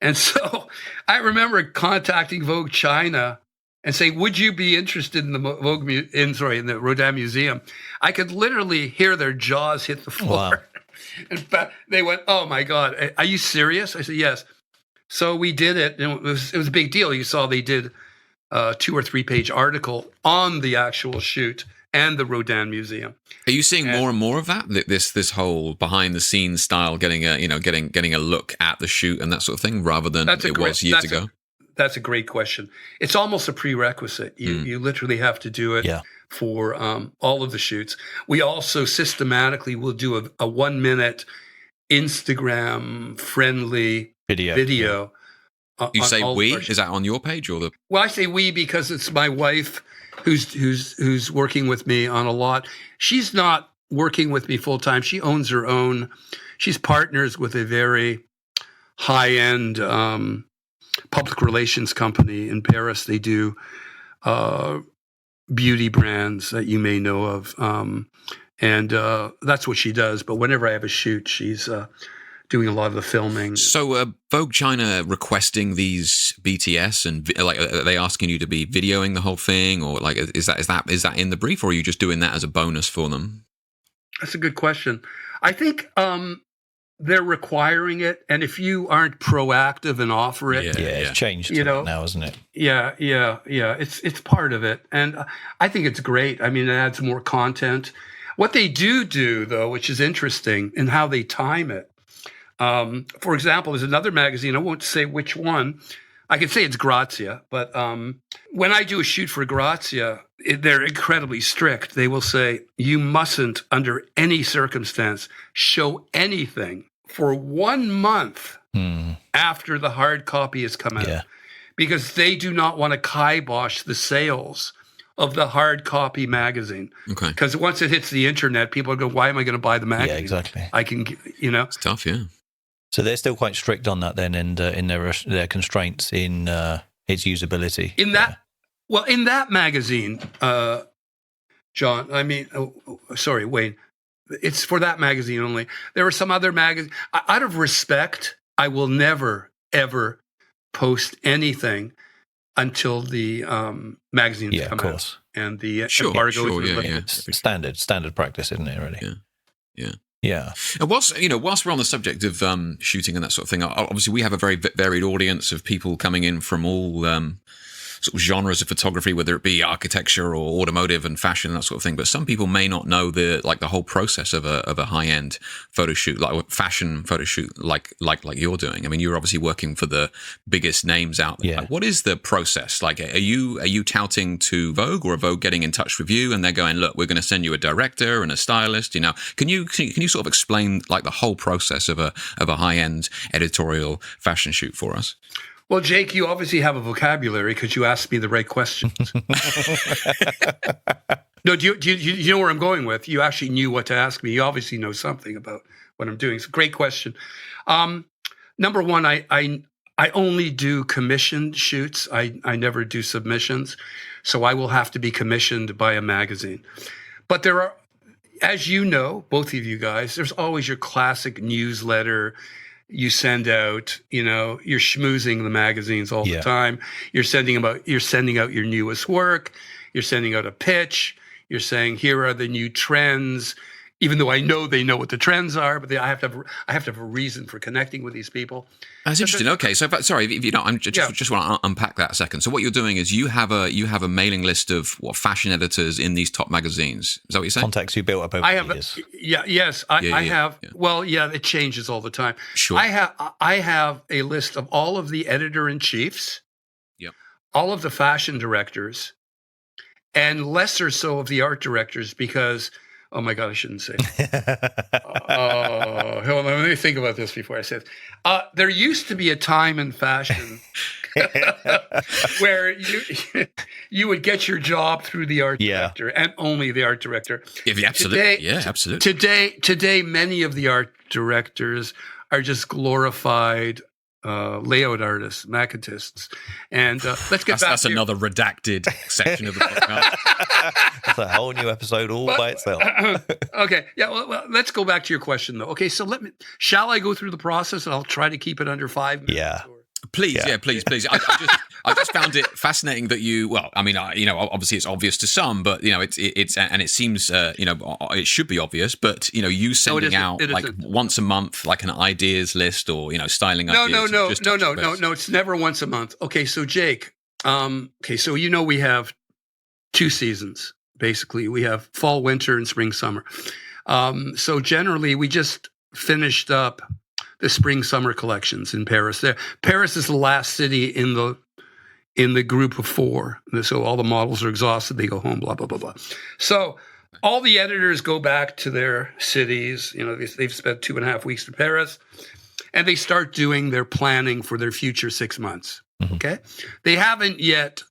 And so I remember contacting Vogue China and saying, would you be interested in the in the Rodin Museum? I could literally hear their jaws hit the floor. Wow. In fact, they went, oh my God, are you serious? I said, yes. So we did it, and it was a big deal. You saw they did a 2 or 3 page article on the actual shoot and the Rodin Museum. Are you seeing more and more of that? This whole behind the scenes style, getting a look at the shoot and that sort of thing, rather than it was years ago? That's a great question. It's almost a prerequisite. You literally have to do it for all of the shoots. We also systematically will do a 1-minute Instagram friendly video. You say we? Is that on your page or the? Well, I say we because it's my wife who's working with me on a lot. She's not working with me full time. She owns her own. She's partners with a very high end public relations company in Paris. They do beauty brands that you may know of, and that's what she does. But whenever I have a shoot, she's doing a lot of the filming. So Vogue China requesting these BTS, and are they asking you to be videoing the whole thing, or is that in the brief, or are you just doing that as a bonus for them? That's a good question. I think they're requiring it, and if you aren't proactive and offer it, it's changed now, isn't it? Yeah. It's part of it, and I think it's great. I mean, it adds more content. What they do though, which is interesting, in how they time it. For example, there's another magazine. I won't say which one. I can say it's Grazia, but when I do a shoot for Grazia, they're incredibly strict. They will say, you mustn't, under any circumstance, show anything for 1 month after the hard copy has come out. Because they do not want to kibosh the sales of the hard copy magazine. Okay. Because once it hits the internet, people are going, why am I going to buy the magazine? Yeah, exactly. I can, It's tough, yeah. So they're still quite strict on that then, and in their constraints in its usability. Well, in that magazine, John, sorry, Wayne, it's for that magazine only. There are some other magazines. Out of respect, I will never, ever post anything until the magazines come out. And the embargo is lifted. Standard practice, isn't it, really? Yeah. And whilst we're on the subject of shooting and that sort of thing, obviously we have a very varied audience of people coming in from all sort of genres of photography, whether it be architecture or automotive and fashion and that sort of thing. But some people may not know the whole process of a high end photo shoot, like a fashion photo shoot, like you're doing. I mean, you're obviously working for the biggest names out there. Yeah. Like, what is the process? Like, are you touting to Vogue, or are Vogue getting in touch with you and they're going, look, we're going to send you a director and a stylist? You know, can you sort of explain like the whole process of a high end editorial fashion shoot for us? Well, Jake, you obviously have a vocabulary because you asked me the right questions. No, do you know where I'm going with? You actually knew what to ask me. You obviously know something about what I'm doing. It's a great question. Number one, I only do commissioned shoots. I never do submissions. So I will have to be commissioned by a magazine. But there are, as you know, both of you guys, there's always your classic newsletter you send out. You're schmoozing the magazines all the time. You're sending out your newest work. You're sending out a pitch. You're saying, here are the new trends, even though I know they know what the trends are, but I have to have a reason for connecting with these people. That's interesting. Okay, so sorry, if you don't, I just want to unpack that a second. So what you're doing is you have a mailing list of fashion editors in these top magazines. Is that what you're saying? Contacts you built up over the years. I have. Yeah. Well, it changes all the time. Sure. I have a list of all of the editor-in-chiefs, all of the fashion directors, and lesser so of the art directors, because, oh my God, I shouldn't say it. Hold on, let me think about this before I say it. There used to be a time in fashion where you would get your job through the art director and only the art director. Absolutely. Absolutely. Today, many of the art directors are just glorified layout artists, maquettists. And let's get back That's another redacted section of the podcast. That's a whole new episode all by itself. Okay. Yeah. Well, let's go back to your question, though. Okay. So shall I go through the process, and I'll try to keep it under 5 minutes? Yeah. Please. I just found it fascinating that you. Well, I mean, obviously it's obvious to some, but it's and it seems it should be obvious, but you sending out like once a month, like an ideas list or styling ideas. No. It's never once a month. Okay, so Jake. So we have 2 seasons basically. We have fall, winter, and spring, summer. So generally, we just finished up the spring summer collections in Paris. Paris is the last city in the group of 4. So all the models are exhausted. They go home, blah, blah, blah, blah. So all the editors go back to their cities. They've spent 2.5 weeks in Paris, and they start doing their planning for their future 6 months. Mm-hmm. Okay. They haven't yet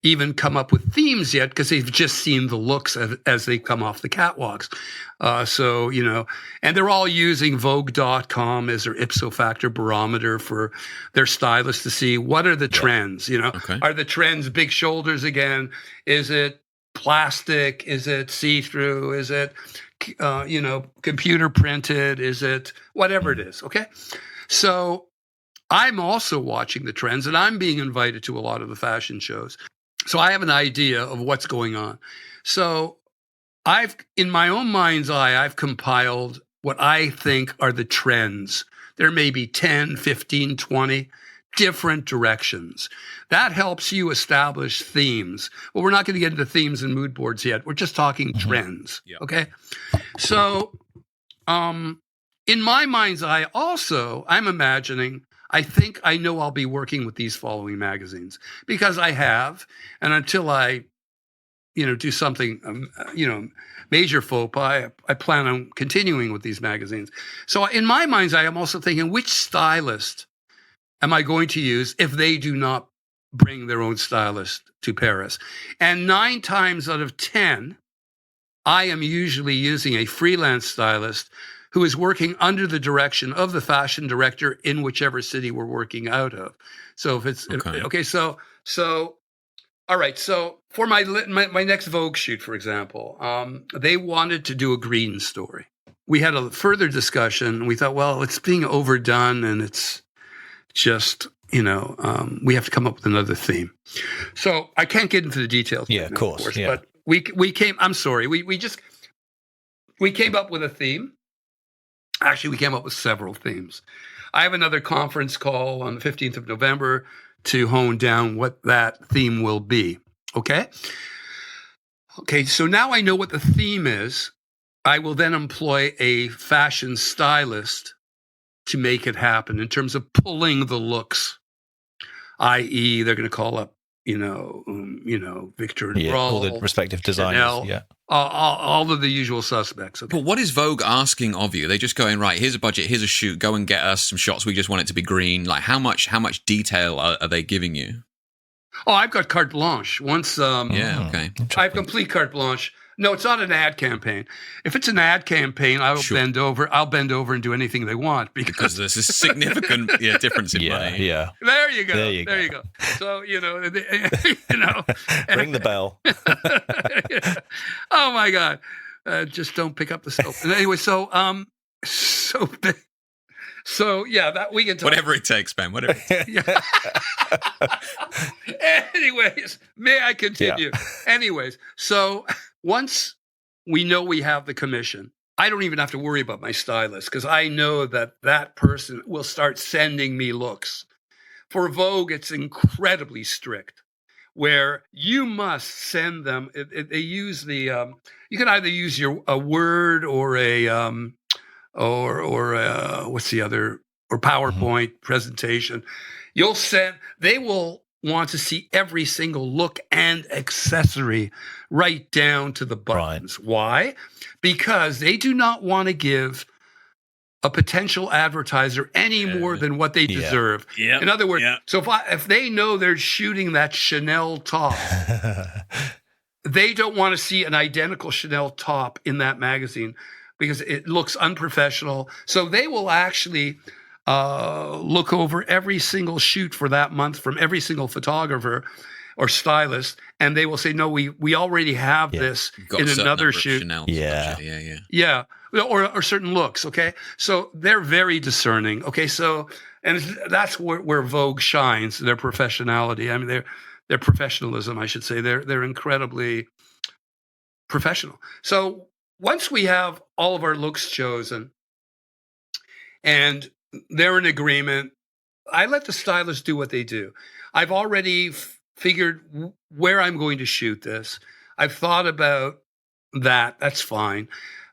even come up with themes yet, because they've just seen the looks as they come off the catwalks. And they're all using Vogue.com as their ipso facto barometer for their stylists to see what are the trends. Are the trends big shoulders again? Is it plastic? Is it see-through? Is it computer printed? Is it whatever it is? Okay. So I'm also watching the trends, and I'm being invited to a lot of the fashion shows. So I have an idea of what's going on. So in my own mind's eye, I've compiled what I think are the trends. There may be 10, 15, 20 different directions. That helps you establish themes. Well, we're not going to get into themes and mood boards yet. We're just talking trends. Yep. Okay. So in my mind's eye, also, I'm imagining, I think I know I'll be working with these following magazines, because I have, and until I, do something, major faux pas, I plan on continuing with these magazines. So in my mind's eye, I'm also thinking, which stylist am I going to use if they do not bring their own stylist to Paris? And 9 times out of 10, I am usually using a freelance stylist who is working under the direction of the fashion director in whichever city we're working out of. So if it's okay, so All right. So for my next Vogue shoot, for example, they wanted to do a green story. We had a further discussion. We thought, well, it's being overdone, and it's just, we have to come up with another theme. So I can't get into the details. Yeah, right of now, course. Yeah. But we came. I'm sorry. We came up with a theme. Actually, we came up with several themes. I have another conference call on the 15th of November to hone down what that theme will be. Okay? Okay, so now I know what the theme is. I will then employ a fashion stylist to make it happen in terms of pulling the looks, i.e., they're going to call up, Victor and Brawl, all the respective designers. Chanel, yeah. All of the usual suspects. Okay. But what is Vogue asking of you? They just going, right, here's a budget, here's a shoot, go and get us some shots. We just want it to be green. Like, how much detail are they giving you? Oh, I've got carte blanche. Once, okay. I have complete carte blanche. No, it's not an ad campaign. If it's an ad campain, I'll bend over and do anything they want because there's a significant difference in money. Yeah. There you go. There you go. So, ring the bell. Oh my God. Just don't pick up the soap. And anyway, so yeah, that we can talk. Whatever it takes, Ben. Whatever. Anyways, may I continue? Yeah. Anyways, so once we know we have the commission, I don't even have to worry about my stylist because I know that person will start sending me looks. For Vogue, it's incredibly strict, where you must send them. They use the you can either use a Word or a what's the other, or PowerPoint presentation. They will want to see every single look and accessory right down to the buttons. Right. Why? Because they do not want to give a potential advertiser any more than what they deserve. Yep. In other words, so if they know they're shooting that Chanel top, they don't want to see an identical Chanel top in that magazine because it looks unprofessional. So they will actually look over every single shoot for that month from every single photographer or stylist, and they will say, no, we already have this in another shoot. Yeah. Or certain looks, okay? So they're very discerning, okay? So, and that's where Vogue shines, their professionality. I mean, their professionalism, I should say. They're incredibly professional. So once we have all of our looks chosen and they're in agreement, I let the stylist do what they do. I've already figured where I'm going to shoot this. I've thought about that. That's fine.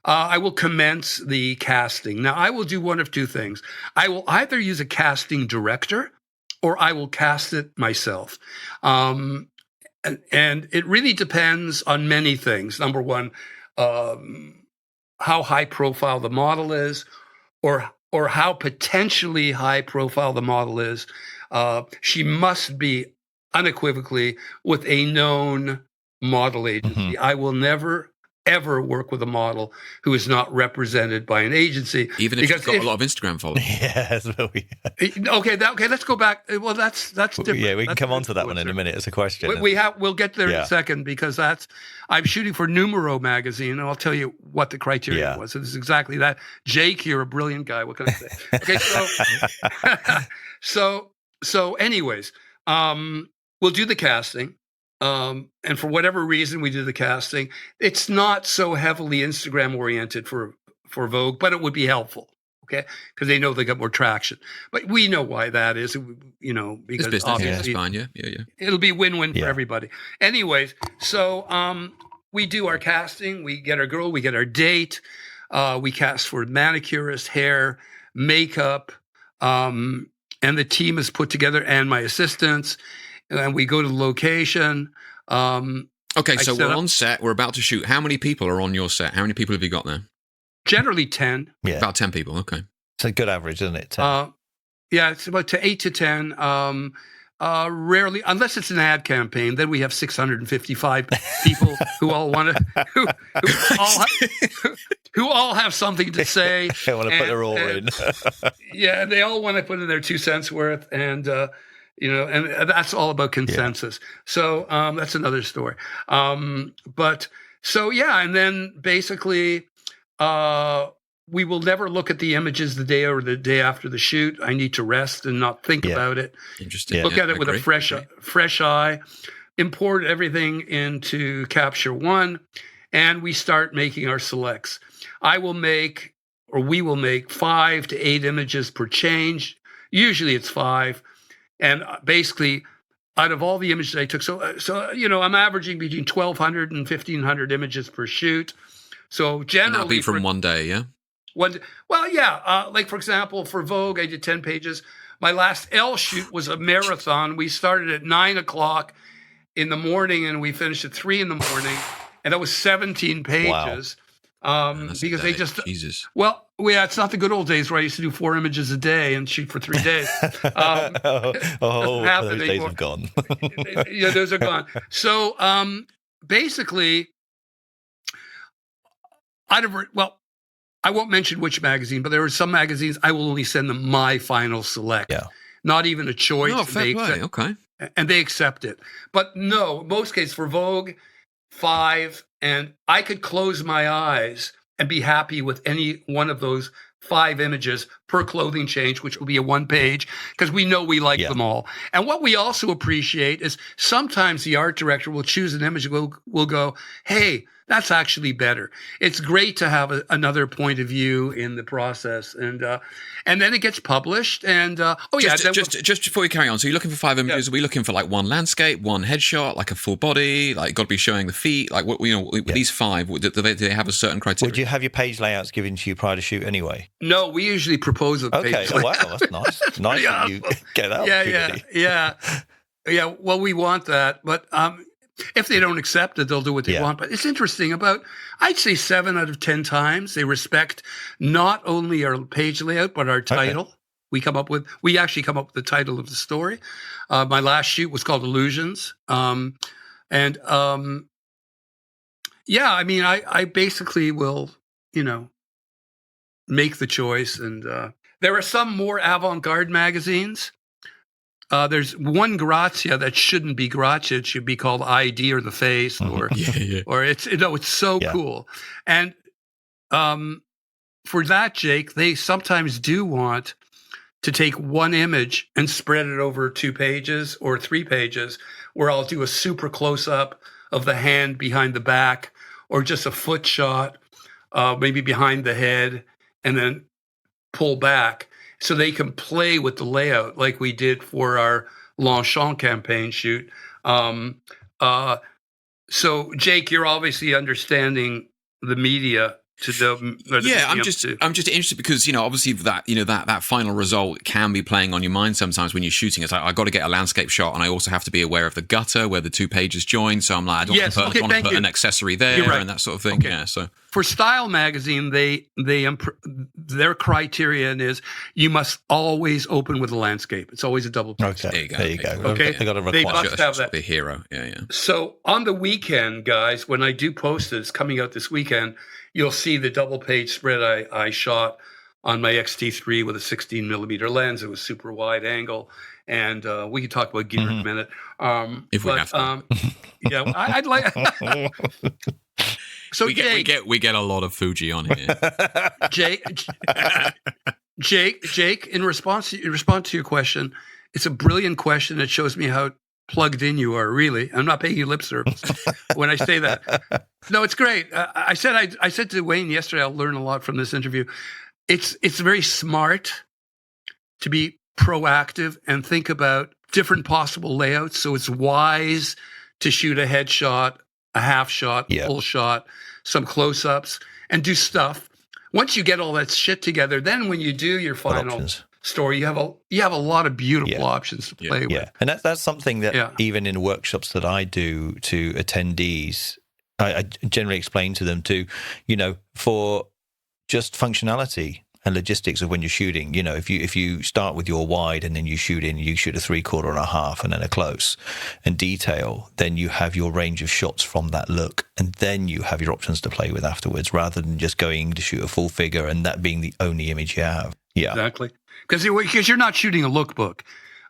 I will commence the casting. Now, I will do one of two things. I will either use a casting director or I will cast it myself. And it really depends on many things. Number one, how high profile the model is, or how potentially high profile the model is. She must be unequivocally with a known model agency. Mm-hmm. I will never, ever work with a model who is not represented by an agency. Even if you've got a lot of Instagram followers. Yes. Okay, let's go back. Well, that's different. Yeah, we can come on to that one in a minute. It's a question. We'll get there in a second because I'm shooting for Numero magazine, and I'll tell you what the criteria was. It's exactly that. Jake, you're a brilliant guy. What can I say? Okay, so anyways, we'll do the casting. And for whatever reason we do the casting, it's not so heavily Instagram oriented for Vogue, but it would be helpful, okay? Because they know they got more traction. But we know why that is, because it's obviously it's fine, yeah. It'll be win-win for everybody. Anyways, so we do our casting, we get our girl, we get our date, we cast for manicurist, hair, makeup, and the team is put together, and my assistants. And we go to the location. Okay, so we're on set. We're about to shoot. How many people are on your set? How many people have you got there? Generally 10. Yeah. About 10 people, okay. It's a good average, isn't it? 10. It's about 8 to 10. Rarely, unless it's an ad campaign, then we have 655 people who all want to, who all have something to say. They want to put their all in. Yeah, they all want to put in their 2 cents worth, and and that's all about consensus. Yeah. So that's another story. But so, yeah, and then basically we will never look at the images the day or the day after the shoot. I need to rest and not think about it. Interesting. Look at it with a fresh eye, import everything into Capture One, and we start making our selects. We will make 5 to 8 images per change. Usually it's 5. And basically, out of all the images I took, so I'm averaging between 1,200 and 1,500 images per shoot. So generally, and that'll be from one day, yeah. Like for example, for Vogue, I did 10 pages. My last ELLE shoot was a marathon. We started at 9:00 in the morning and we finished at 3 in the morning, and that was 17 pages. Wow. Because they just Jesus. Well, it's not the good old days where I used to do 4 images a day and shoot for 3 days. Those days have gone. Yeah, those are gone. So basically, I won't mention which magazine, but there are some magazines I will only send them my final select. Yeah. Not even a choice. No, fair play. Okay. And they accept it. But no, in most cases for Vogue, 5, and I could close my eyes and be happy with any one of those 5 images per clothing change, which will be a 1 page, because we know we like them all. And what we also appreciate is sometimes the art director will choose an image and will go, hey, that's actually better. It's great to have another point of view in the process, and then it gets published. And just before we carry on, so you're looking for 5 images. Are we looking for like 1 landscape, 1 headshot, like a full body, like got to be showing the feet? Like what these 5? Do they have a certain criteria? Would you have your page layouts given to you prior to shoot anyway? No, we usually propose a page. Okay, wow, that's nice. Nice that you get that opportunity. Yeah. Well, we want that, but if they don't accept it, they'll do what they want. But it's interesting I'd say 7 out of 10 times they respect not only our page layout, but our title. Okay. We actually come up with the title of the story. My last shoot was called Illusions. I basically will, make the choice. And there are some more avant-garde magazines. There's one Grazia that shouldn't be Grazia. It should be called ID or The Face, or it's so cool. And for that, Jake, they sometimes do want to take 1 image and spread it over 2 pages or 3 pages, where I'll do a super close up of the hand behind the back, or just a foot shot, maybe behind the head, and then pull back. So they can play with the layout like we did for our Longchamp campaign shoot. So, Jake, you're obviously understanding the media to the I'm just interested because obviously that final result can be playing on your mind sometimes when you're shooting. It's like I got to get a landscape shot, and I also have to be aware of the gutter where the 2 pages join. So I'm like, I don't want to put an accessory there and that sort of thing. Okay. Yeah. So for Style Magazine, their criterion is you must always open with a landscape. It's always a double page. Okay, there you go. Okay, they got to they must have that. The hero. Yeah. So on the weekend, guys, when I do post it, it's coming out this weekend. You'll see the double page spread I shot on my XT3 with a 16 millimeter lens. It was super wide angle, and we can talk about gear in a minute. If we have to. I'd like. So we get a lot of Fuji on here. Jake, in response to your question, it's a brilliant question. It shows me how plugged in you are. Really, I'm not paying you lip service when I say that. No, it's great. I said to Wayne yesterday, I'll learn a lot from this interview. It's very smart to be proactive and think about different possible layouts. So it's wise to shoot a headshot, a half shot, full shot, some close-ups, and do stuff. Once you get all that shit together, then when you do your final story, you have a lot of beautiful options to play with. And that's something that even in workshops that I do to attendees, I generally explain to them for just functionality and logistics of when you're shooting. If you start with your wide and then you shoot a 3/4 and a half and then a close and detail, then you have your range of shots from that look, and then you have your options to play with afterwards, rather than just going to shoot a full figure and that being the only image you have. Yeah, exactly. Because you're not shooting a lookbook.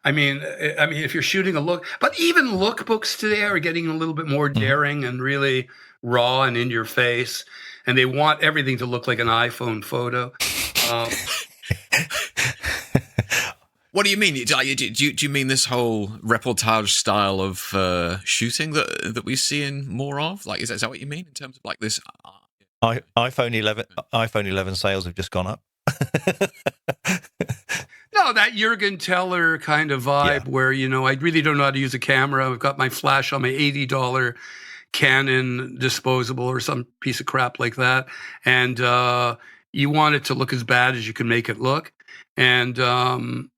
I mean, if you're shooting a look, but even lookbooks today are getting a little bit more daring and really raw and in your face, and they want everything to look like an iPhone photo. What do you mean? Do you mean this whole reportage style of shooting that we see in more of? Like, is that what you mean in terms of like this? iPhone 11 sales have just gone up. No, that Jürgen Teller kind of vibe where, I really don't know how to use a camera. I've got my flash on my $80 Canon disposable or some piece of crap like that. And you want it to look as bad as you can make it look. And but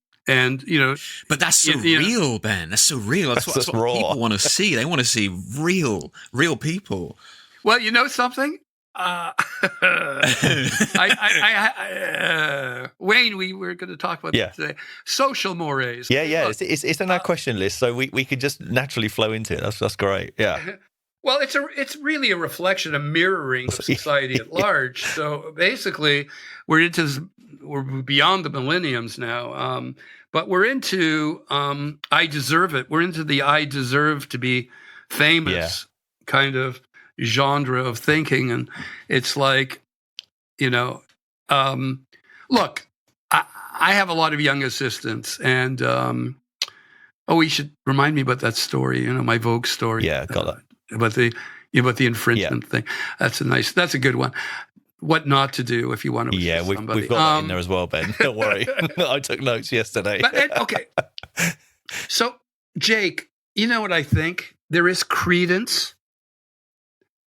that's so real, Ben. That's so real. That's what people want to see. They want to see real people. Well, you know something? Wayne, we were going to talk about this today. Social mores. Yeah. Look, it's in our question list, so we could just naturally flow into it. That's great. Yeah. Well, it's really a reflection, a mirroring of society at large. So basically, we're beyond the millenniums now, but we're into I deserve it. We're into the I deserve to be famous kind of genre of thinking, and it's like, look, I have a lot of young assistants, and you should remind me about that story, my Vogue story. Yeah, got that. About the infringement thing. That's a good one. What not to do if you want to assist somebody. We've got that in there as well, Ben. Don't worry. I took notes yesterday. Okay. So, Jake, you know what I think? There is credence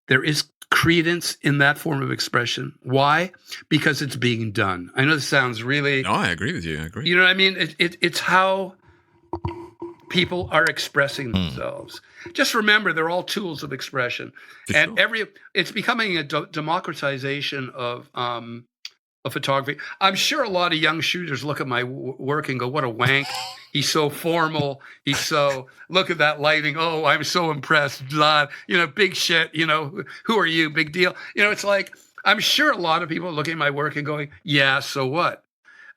in that form of expression. Why? Because it's being done. I know this sounds really... No, I agree with you. I agree. You know what I mean? It's how people are expressing themselves. Just remember, they're all tools of expression. And it's becoming a democratization of photography. I'm sure a lot of young shooters look at my work and go, what a wank. He's so formal. He's so, look at that lighting. Oh, I'm so impressed. Blah. Big shit. Who are you? Big deal. It's like, I'm sure a lot of people are looking at my work and going, yeah, so what?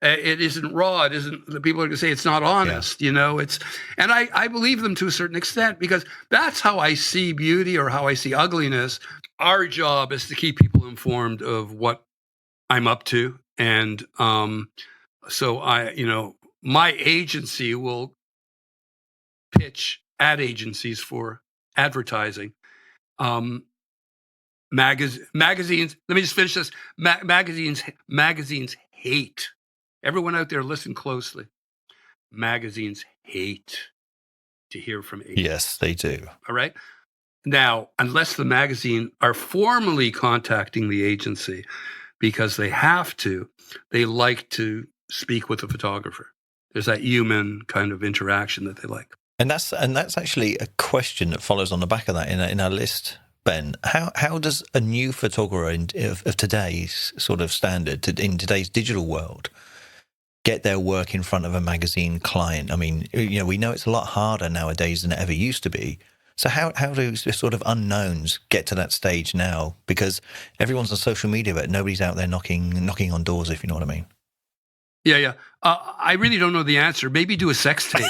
It isn't raw. It isn't, the people are going to say it's not honest, and I believe them to a certain extent, because that's how I see beauty or how I see ugliness. Our job is to keep people informed of what I'm up to. And so my agency will pitch ad agencies for advertising. Magazines, let me just finish this. Magazines hate. Everyone out there, listen closely. Magazines hate to hear from agents. Yes, they do. All right. Now, unless the magazine are formally contacting the agency because they have to, they like to speak with the photographer. There's that human kind of interaction that they like. And that's actually a question that follows on the back of that in our list, Ben. How does a new photographer of today's sort of standard, in today's digital world, get their work in front of a magazine client? I mean, we know it's a lot harder nowadays than it ever used to be. So how do the sort of unknowns get to that stage now? Because everyone's on social media, but nobody's out there knocking on doors, if you know what I mean. Yeah. I really don't know the answer. Maybe do a sex tape.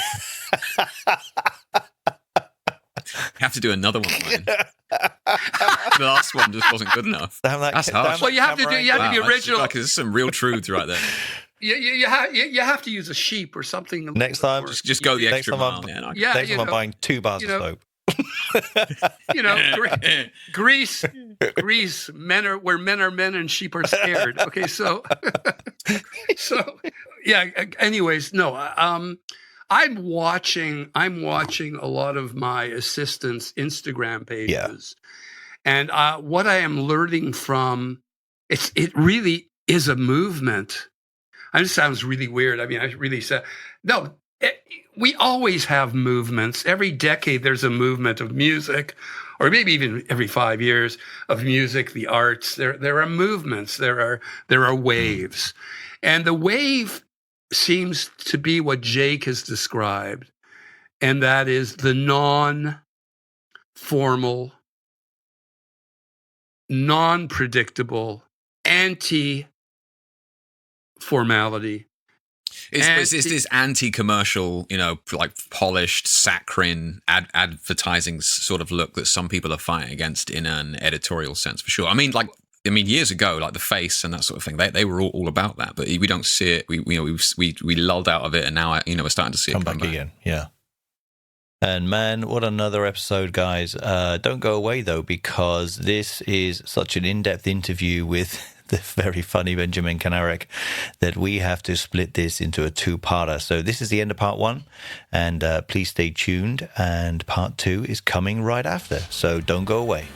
Have to do another one, man. The last one just wasn't good enough. That's harsh. Well, you have to be original. There's some real truth right there. You have to use a sheep or something. Next time, just go the extra mile. Next time I'm buying 2 bars of soap. Greece, men are men and sheep are scared. Okay, so yeah. Anyways, no. I'm watching a lot of my assistants' Instagram pages, and what I am learning from it really is a movement. It sounds really weird. I mean, I really said no. We always have movements. Every decade, there's a movement of music, or maybe even every 5 years of music, the arts. There are movements. There are waves, and the wave seems to be what Jake has described, and that is the non-formal, non-predictable, anti-formality, It's this anti-commercial, like polished, saccharine advertising sort of look that some people are fighting against in an editorial sense, for sure. I mean, years ago, like The Face and that sort of thing, they were all about that, but we don't see it. We lulled out of it, and now we're starting to see it come back again. Yeah. And man, what another episode, guys. Don't go away, though, because this is such an in-depth interview with the very funny Benjamin Kanarek that we have to split this into a two-parter. So this is the end of part 1, and please stay tuned, and part 2 is coming right after. So don't go away.